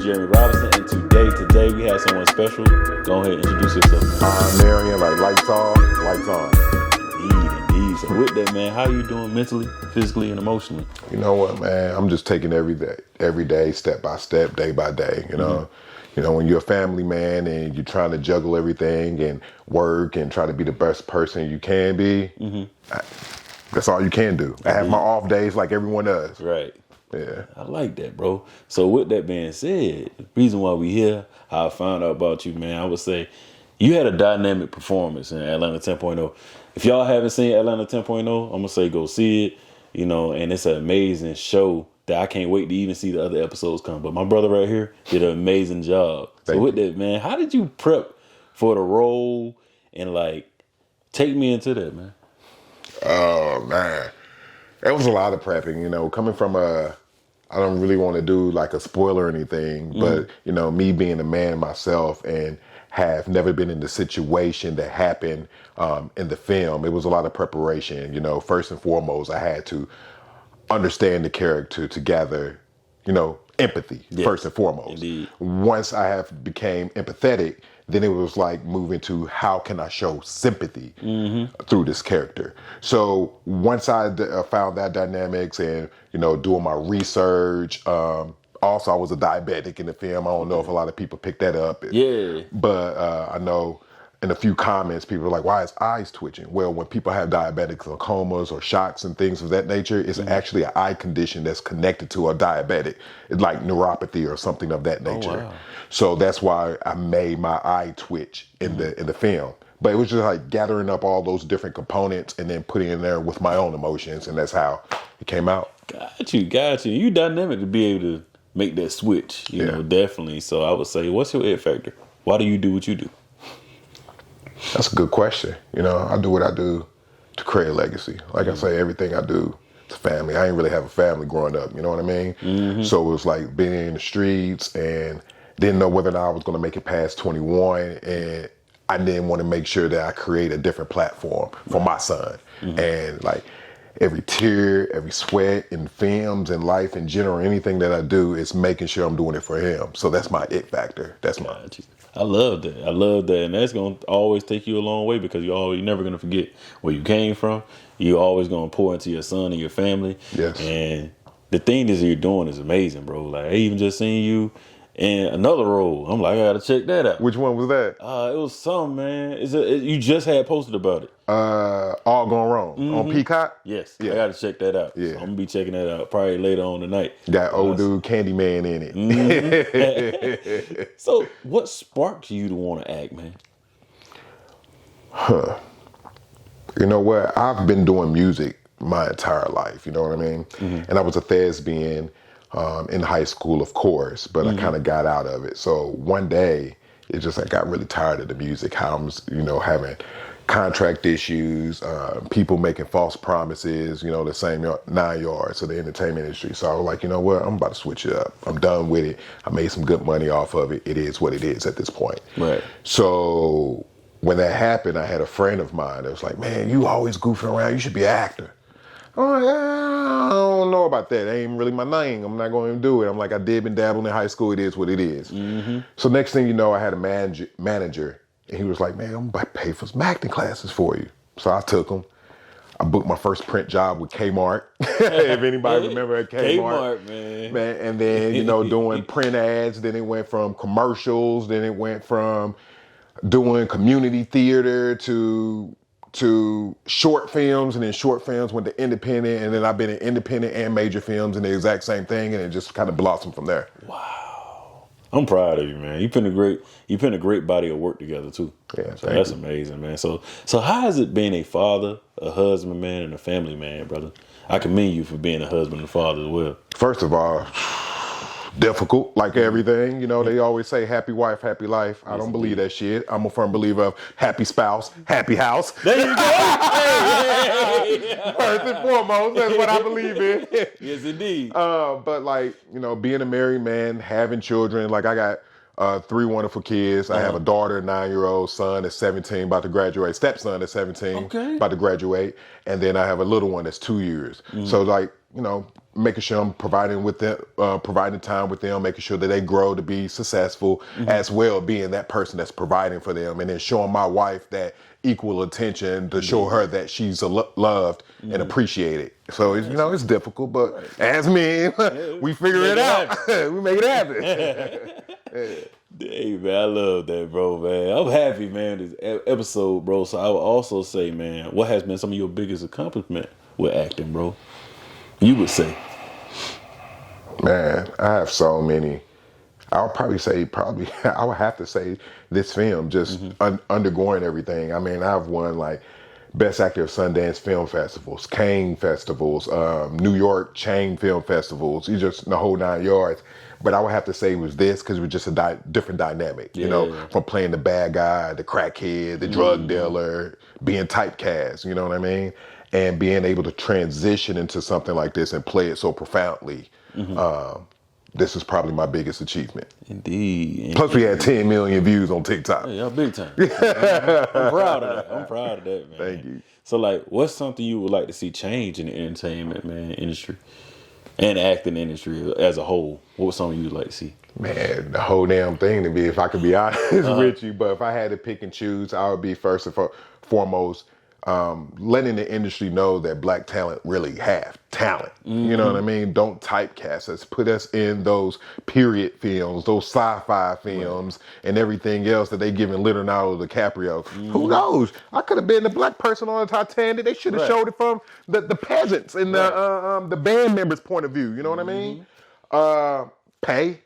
Jeremy Robinson, and today we have someone special. Go ahead and introduce yourself. Jaan Marion, like lights off, lights on. Indeed. So with that, man, how you doing mentally, physically, and emotionally? You know what, man? I'm just taking every day, step by step, day by day. You know, when you're a family man and you're trying to juggle everything and work and try to be the best person you can be, that's all you can do. I have my off days like everyone does. Right. Yeah. I like that, bro. So with that being said, the reason why we here, how I found out about you, man, I would say you had a dynamic performance in Atlanta 10.0. If y'all haven't seen Atlanta 10.0, I'm going to say go see it, and it's an amazing show that I can't wait to even see the other episodes come. But my brother right here did an amazing job. So with that, man, how did you prep for the role and take me into that, man? Oh, man. It was a lot of prepping, coming from I don't really want to do like a spoiler or anything, but me being a man myself and have never been in the situation that happened in the film, it was a lot of preparation. First and foremost, I had to understand the character to gather, empathy, first and foremost. Indeed. Once I became empathetic, then it was like moving to how can I show sympathy through this character. So once I found that dynamics and, doing my research, also I was a diabetic in the film. I don't know if a lot of people picked that up. Yeah. But I know in a few comments, people are like, why is eyes twitching? Well, when people have diabetic glaucomas or shocks and things of that nature, it's actually an eye condition that's connected to a diabetic. It's like neuropathy or something of that nature. Oh, wow. So that's why I made my eye twitch in the film. But it was just like gathering up all those different components and then putting in there with my own emotions, and that's how it came out. Got you. You dynamic to be able to make that switch, you know, definitely. So I would say, what's your it factor? Why do you do what you do? That's a good question. I do what I do to create a legacy. Like I say, everything I do to family. I didn't really have a family growing up, you know what I mean? So it was like being in the streets and didn't know whether or not I was going to make it past 21, and I didn't want to make sure that I create a different platform for my son. And like every tear, every sweat in films and life in general, anything that I do is making sure I'm doing it for him. So that's my it factor. That's my. I love that. And that's going to always take you a long way because you're never going to forget where you came from. You're always going to pour into your son and your family. Yes. And the thing that you're doing is amazing, bro. Like, I even just seen you in another role. I'm like, I got to check that out. Which one was that? It was some, man. You just had posted about it. All Gone Wrong on Peacock? Yes. Yeah. I got to check that out. Yeah. So I'm going to be checking that out probably later on tonight. That old dude Candyman in it. So what sparked you to want to act, man? You know what? I've been doing music my entire life, you know what I mean? And I was a thespian in high school, of course, but I kind of got out of it. So one day, it's just I got really tired of the music, how I'm, having contract issues, people making false promises, the same 9 yards of the entertainment industry. So I was like, you know what? I'm about to switch it up. I'm done with it. I made some good money off of it. It is what it is at this point. Right. So when that happened, I had a friend of mine that was like, man, you always goofing around. You should be an actor. I'm like, I don't know about that. That ain't really my thing. I'm not going to do it. I'm like, I did been dabbling in high school. It is what it is. So next thing you know, I had a manager, and he was like, man, I'm about to pay for some acting classes for you. So I took him. I booked my first print job with Kmart. If anybody remember at Kmart. Man. And then, doing print ads. Then it went from commercials. Then it went from doing community theater to short films, and then short films went to independent, and then I've been in independent and major films in the exact same thing, and it just kind of blossomed from there. Wow. I'm proud of you, man. You put a great body of work together too. Yeah, so that's amazing, man. So how has it been a father, a husband, man, and a family man, brother? I commend you for being a husband and father as well. First of all, difficult, like everything. They always say happy wife, happy life. I don't believe that shit. I'm a firm believer of happy spouse, happy house. There you go. Hey. First and foremost, that's what I believe in. Yes, indeed. But being a married man, having children, like I got 3 wonderful kids. I have a daughter, a 9-year-old, son that's 17, about to graduate, stepson that's 17, about to graduate. And then I have a little one that's 2 years. So making sure I'm providing with them, providing time with them, making sure that they grow to be successful, as well being that person that's providing for them, and then showing my wife that equal attention to show her that she's loved and appreciated. So it's, it's difficult, but as men, we figure it out. We make it happen. Hey man, I love that, bro, man. I'm happy, man, this episode, bro. So I would also say, man, what has been some of your biggest accomplishment with acting, bro? You would say. Man, I have so many. I'll probably say, I would have to say this film, just undergoing everything. I mean, I've won like Best Actor of Sundance Film Festivals, Cannes Festivals, New York chain film festivals, you just the whole 9 yards. But I would have to say it was this because it was just a different dynamic, you know, from playing the bad guy, the crackhead, the drug dealer, being typecast, you know what I mean? And being able to transition into something like this and play it so profoundly. This is probably my biggest achievement. Indeed. Plus, we had 10 million views on TikTok. Yeah, y'all big time. I'm proud of that. I'm proud of that, man. Thank you. So, like, what's something you would like to see change in the entertainment, man, industry and acting industry as a whole? What's something you'd like to see? Man, the whole damn thing to be, if I could be honest with you, but if I had to pick and choose, I would be first and foremost letting the industry know that Black talent really have talent. You know what I mean? Don't typecast us. Put us in those period films, those sci-fi films, and everything else that they giving Leonardo DiCaprio. Who knows? I could have been the Black person on the Titanic. They should have showed it from the peasants and the band members' point of view. You know what I mean? Pay.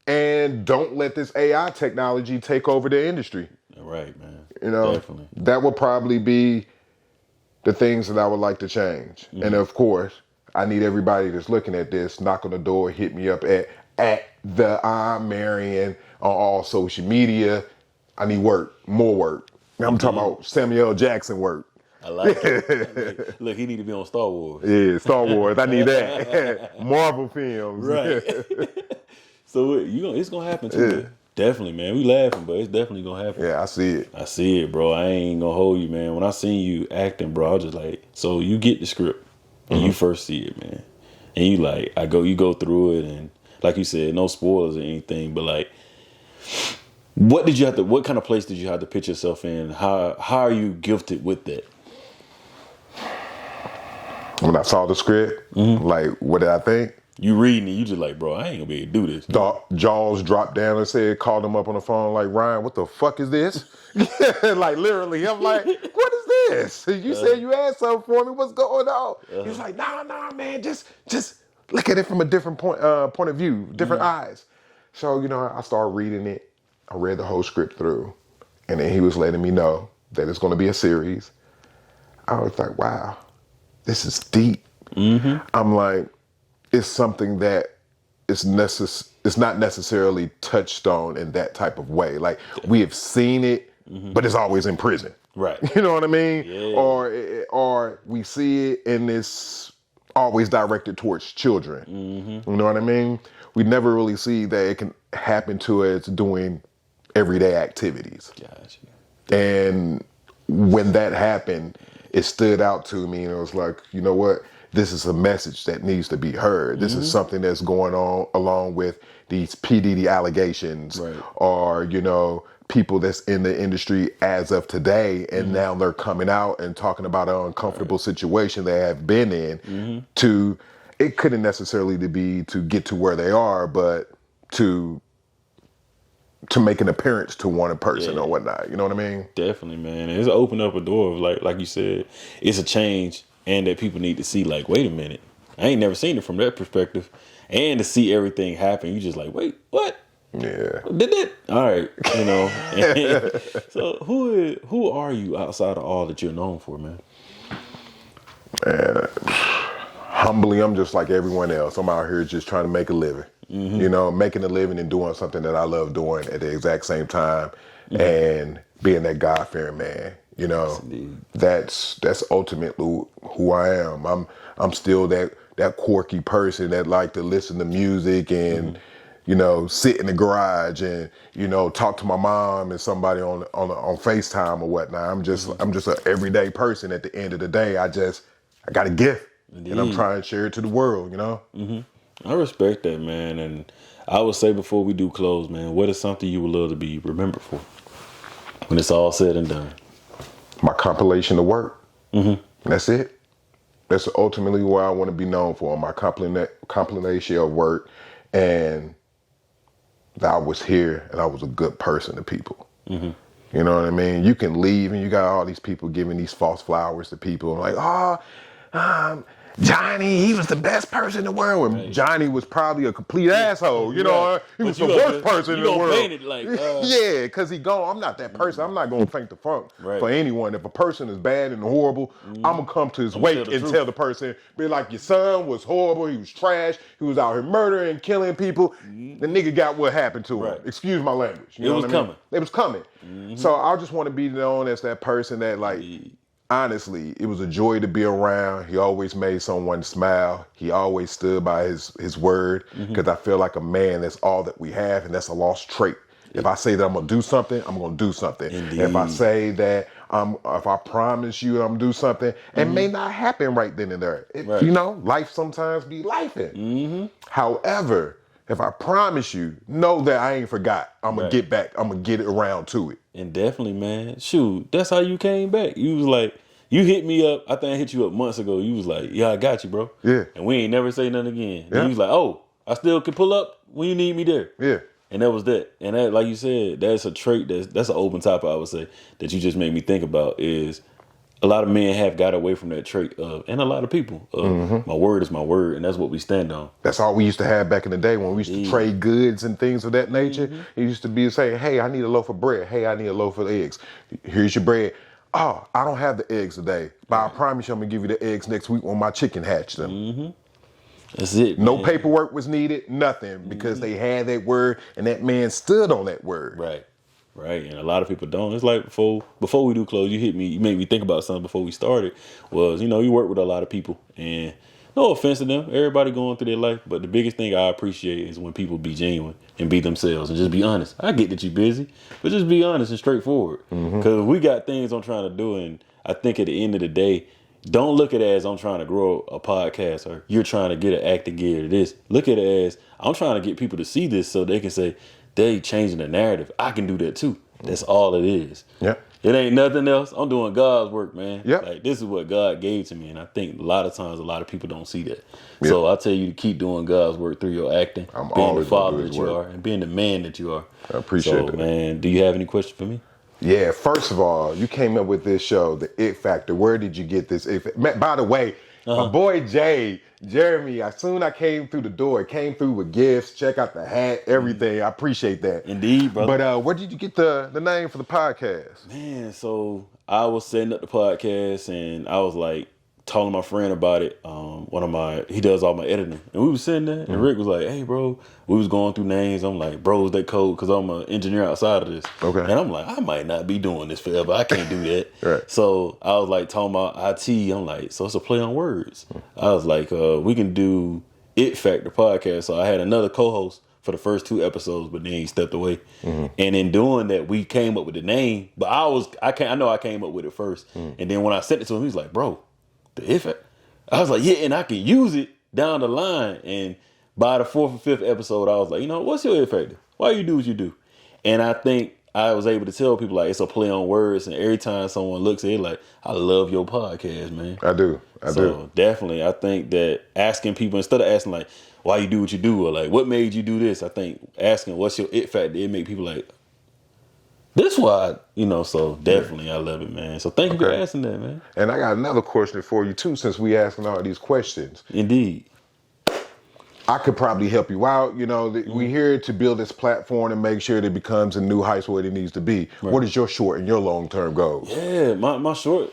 And don't let this AI technology take over the industry. Right, man. You know, definitely. That would probably be the things that I would like to change. And of course, I need everybody that's looking at this, knock on the door, hit me up at the Jaan Marion on all social media. I need work, more work. I'm talking about Samuel L. Jackson work. I like it. Look, he need to be on Star Wars. Yeah, Star Wars. I need that. Marvel films. Right. So it's gonna happen too. Man. Definitely, man. We laughing, but it's definitely gonna happen. Yeah, I see it. I see it, bro. I ain't gonna hold you, man. When I seen you acting, bro, I was just like, so you get the script and you first see it, man. And you go through it, and like you said, no spoilers or anything, but like, what kind of place did you have to put yourself in? How are you gifted with that? When I saw the script, like, what did I think? You reading it, you just like, bro, I ain't gonna be able to do this. Jaws dropped down and said, called him up on the phone like, Ryan, what the fuck is this? Like, literally, I'm like, what is this? You said you had something for me, what's going on? He's like, nah, man, just look at it from a different point of view, different eyes. So, I started reading it. I read the whole script through. And then he was letting me know that it's gonna be a series. I was like, wow, this is deep. I'm like, it's something that it's not necessarily touched on in that type of way. Like, we have seen it, but it's always in prison. Right. You know what I mean? Yeah. Or we see it and it's always directed towards children. You know what I mean? We never really see that it can happen to us doing everyday activities. Gotcha. And when that happened, it stood out to me, and it was like, you know what? This is a message that needs to be heard. This is something that's going on along with these P. Diddy allegations, or, people that's in the industry as of today, and now they're coming out and talking about an uncomfortable situation they have been in. It couldn't necessarily be to get to where they are, but to make an appearance to one person or whatnot. You know what I mean? Definitely, man. It's opened up a door of like you said, it's a change, and that people need to see, like, wait a minute, I ain't never seen it from that perspective. And to see everything happen, you just like, wait, what? Yeah. Did it? All right, So who are you outside of all that you're known for, man? Humbly, I'm just like everyone else. I'm out here just trying to make a living. Making a living and doing something that I love doing at the exact same time, and being that God-fearing man. That's ultimately who I am. I'm still that quirky person that like to listen to music and sit in the garage and talk to my mom and somebody on FaceTime or whatnot. I'm just an everyday person. At the end of the day, I got a gift. and I'm trying to share it to the world, you know? I respect that, man. And I would say before we do close, man, what is something you would love to be remembered for when it's all said and done? My compilation of work. That's it. That's ultimately what I want to be known for, my compilation of work, and that I was here and I was a good person to people. You know what I mean? You can leave and you got all these people giving these false flowers to people. Like, Johnny, he was the best person in the world. And Johnny was probably a complete asshole. You know, he was the worst person in the world. Paint it like, yeah, because he gone. I'm not that person. I'm not going to faint the funk for anyone. If a person is bad and horrible, I'm going to come to his wake and tell the person, be like, your son was horrible. He was trash. He was out here murdering, killing people. The nigga got what happened to him. Excuse my language. You know what I mean? It was coming. So I just want to be known as that person that, like, honestly, it was a joy to be around. He always made someone smile. He always stood by his word, because I feel like a man, that's all that we have, and that's a lost trait. If I say that I'm gonna do something, I'm gonna do something. Indeed. If I say that if I promise you I'm gonna do something, it may not happen right then and there. You know, life sometimes be lifing. However, if I promise you, know that I ain't forgot. I'm gonna get back. I'm gonna get around to it. And definitely, man. Shoot, that's how you came back. You was like, you hit me up. I think I hit you up months ago. You was like, yeah, I got you, bro. Yeah. And we ain't never say nothing again. Yeah. You was like, oh, I still can pull up when you need me there. Yeah. And that was that. And that, like you said, that's a trait that's an open topic, I would say, that you just made me think about, is a lot of men have got away from that trait of, and a lot of people, my word is my word, and that's what we stand on. That's all we used to have back in the day when we used to trade goods and things of that nature. It used to be say, hey, I need a loaf of bread. Hey, I need a loaf of eggs. Here's your bread. Oh, I don't have the eggs today, but I promise you I'm going to give you the eggs next week when my chicken hatched them. That's it, No man. paperwork was needed, nothing, because they had that word and that man stood on that word. Right, and a lot of people don't. It's like before we do close, you hit me, you made me think about something before we started, was, you know, you work with a lot of people, and no offense to them, everybody going through their life, but the biggest thing I appreciate is when people be genuine and be themselves and just be honest. I get that you're busy, but just be honest and straightforward, because we got things I'm trying to do, and I think at the end of the day, don't look at it as I'm trying to grow a podcast or you're trying to get an acting gig or this. Look at it as I'm trying to get people to see this so they can say, they changing the narrative. I can do that too. That's all it is. Yep. It ain't nothing else. I'm doing God's work, man. Yep. Like, this is what God gave to me. And I think a lot of times, a lot of people don't see that. Yep. So I tell you to keep doing God's work through your acting, I'm being always the father gonna do that his you work. are, and being the man that you are. I appreciate that. Man, do you have any questions for me? Yeah, first of all, you came up with this show, The It Factor. Where did you get this It Factor? By the way, my boy Jeremy, as soon as I came through the door, came through with gifts, check out the hat, everything. I appreciate that. Indeed, brother. But where did you get the name for the podcast? Man, so I was setting up the podcast and I was like telling my friend about it. He does all my editing, and we was sitting there, and Rick was like, "Hey, bro," we was going through names. I'm like, "Bro, is that code?" Because I'm an engineer outside of this. Okay. And I'm like, I might not be doing this forever. I can't do that. Right. So I was like talking about IT. I'm like, so it's a play on words. I was like, we can do It Factor podcast. So I had another co-host for the first 2 episodes, but then he stepped away. And in doing that, we came up with the name. But I know I came up with it first. And then when I sent it to him, he was like, "Bro, the It Factor." I was like, "Yeah, and I can use it down the line." And by the 4th or 5th episode, I was like, "You know, what's your It Factor? Why you do what you do?" And I think I was able to tell people, like, it's a play on words. And every time someone looks at it, like, I love your podcast, man. I do. So definitely, I think that asking people, instead of asking like, why you do what you do, or like, what made you do this, I think asking what's your It Factor, it make people like, this why, so definitely I love it, man. So thank you for asking that, man. And I got another question for you too, since we asking all these questions. Indeed. I could probably help you out. We here to build this platform and make sure that it becomes a new heights where it needs to be. Right. What is your short and your long-term goals? Yeah, my short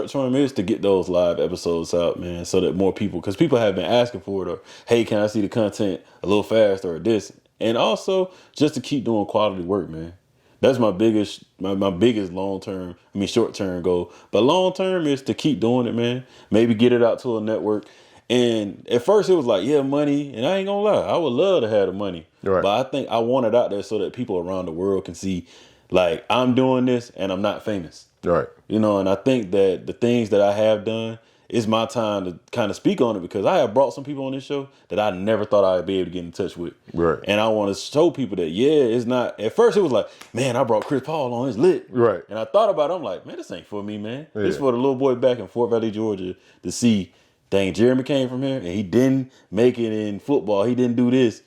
term is to get those live episodes out, man, so that more people, because people have been asking for it, or, hey, can I see the content a little faster, or this, and also just to keep doing quality work, man. That's my biggest short term goal. But long term is to keep doing it, man. Maybe get it out to a network. And at first it was like, yeah, money. And I ain't gonna lie, I would love to have the money. Right. But I think I want it out there so that people around the world can see, like, I'm doing this and I'm not famous. Right. And I think that the things that I have done, it's my time to kind of speak on it because I have brought some people on this show that I never thought I'd be able to get in touch with. Right. And I want to show people that, it's not, at first it was like, man, I brought Chris Paul on, it's lit. Right. And I thought about it, I'm like, man, this ain't for me, man. Yeah. This for the little boy back in Fort Valley, Georgia to see, dang, Jeremy came from here and he didn't make it in football. He didn't do this.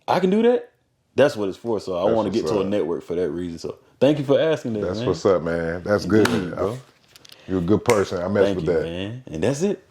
I can do that. That's what it's for. So I want to get to a network for that reason. So thank you for asking that, That's man. what's up, man. That's good, bro. You're a good person. I mess with that. Man. And that's it.